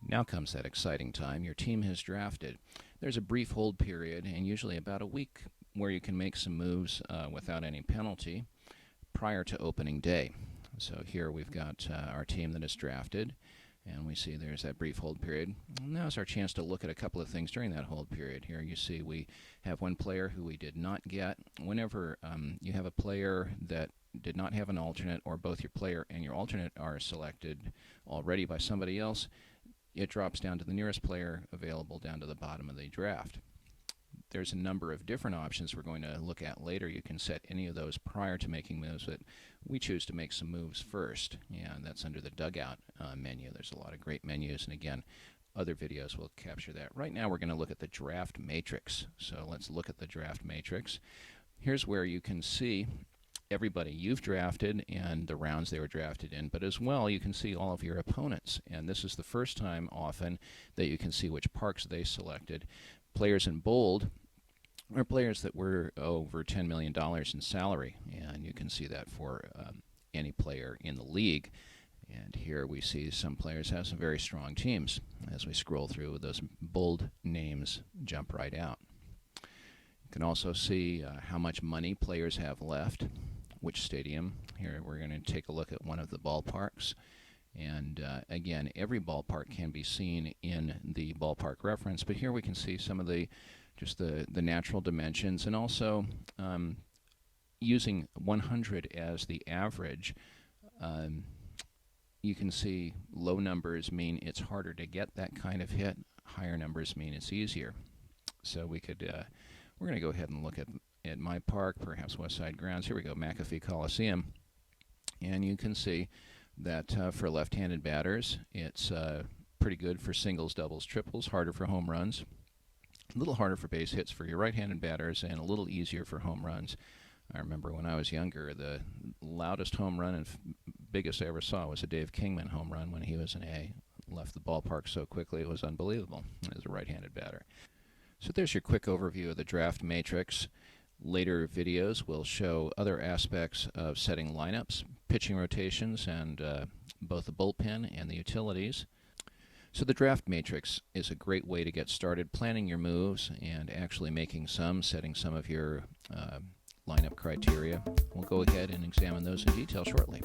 Now comes that exciting time. Your team has drafted. There's a brief hold period, and usually about a week, where you can make some moves without any penalty prior to opening day. So here we've got our team that is drafted, and we see there's that brief hold period. Now's our chance to look at a couple of things during that hold period. Here you see we have one player who we did not get. Whenever you have a player that did not have an alternate, or both your player and your alternate are selected already by somebody else, it drops down to the nearest player available down to the bottom of the draft. There's a number of different options we're going to look at later. You can set any of those prior to making moves, but we choose to make some moves first, and that's under the Dugout menu. There's a lot of great menus, and again, other videos will capture that. Right now we're going to look at the draft matrix. So let's look at the draft matrix. Here's where you can see everybody you've drafted and the rounds they were drafted in, but as well you can see all of your opponents, and this is the first time often that you can see which parks they selected. Players in bold are players that were over $10 million in salary, and you can see that for any player in the league. And here we see some players have some very strong teams. As we scroll through, those bold names jump right out. You can also see how much money players have left, which stadium. Here we're going to take a look at one of the ballparks. And again, every ballpark can be seen in the ballpark reference, but here we can see some of the natural dimensions, and also using 100 as the average, you can see low numbers mean it's harder to get that kind of hit, higher numbers mean it's easier. So we could, we're going to go ahead and look at my park, perhaps West Side Grounds. Here we go, McAfee Coliseum, and you can see that for left-handed batters, it's pretty good for singles, doubles, triples, harder for home runs, a little harder for base hits for your right-handed batters, and a little easier for home runs. I remember when I was younger, the loudest home run and biggest I ever saw was a Dave Kingman home run when he was an A. Left the ballpark so quickly, it was unbelievable as a right-handed batter. So there's your quick overview of the draft matrix. Later videos will show other aspects of setting lineups, pitching rotations, and both the bullpen and the utilities. So the draft matrix is a great way to get started planning your moves and actually making some, setting some of your lineup criteria. We'll go ahead and examine those in detail shortly.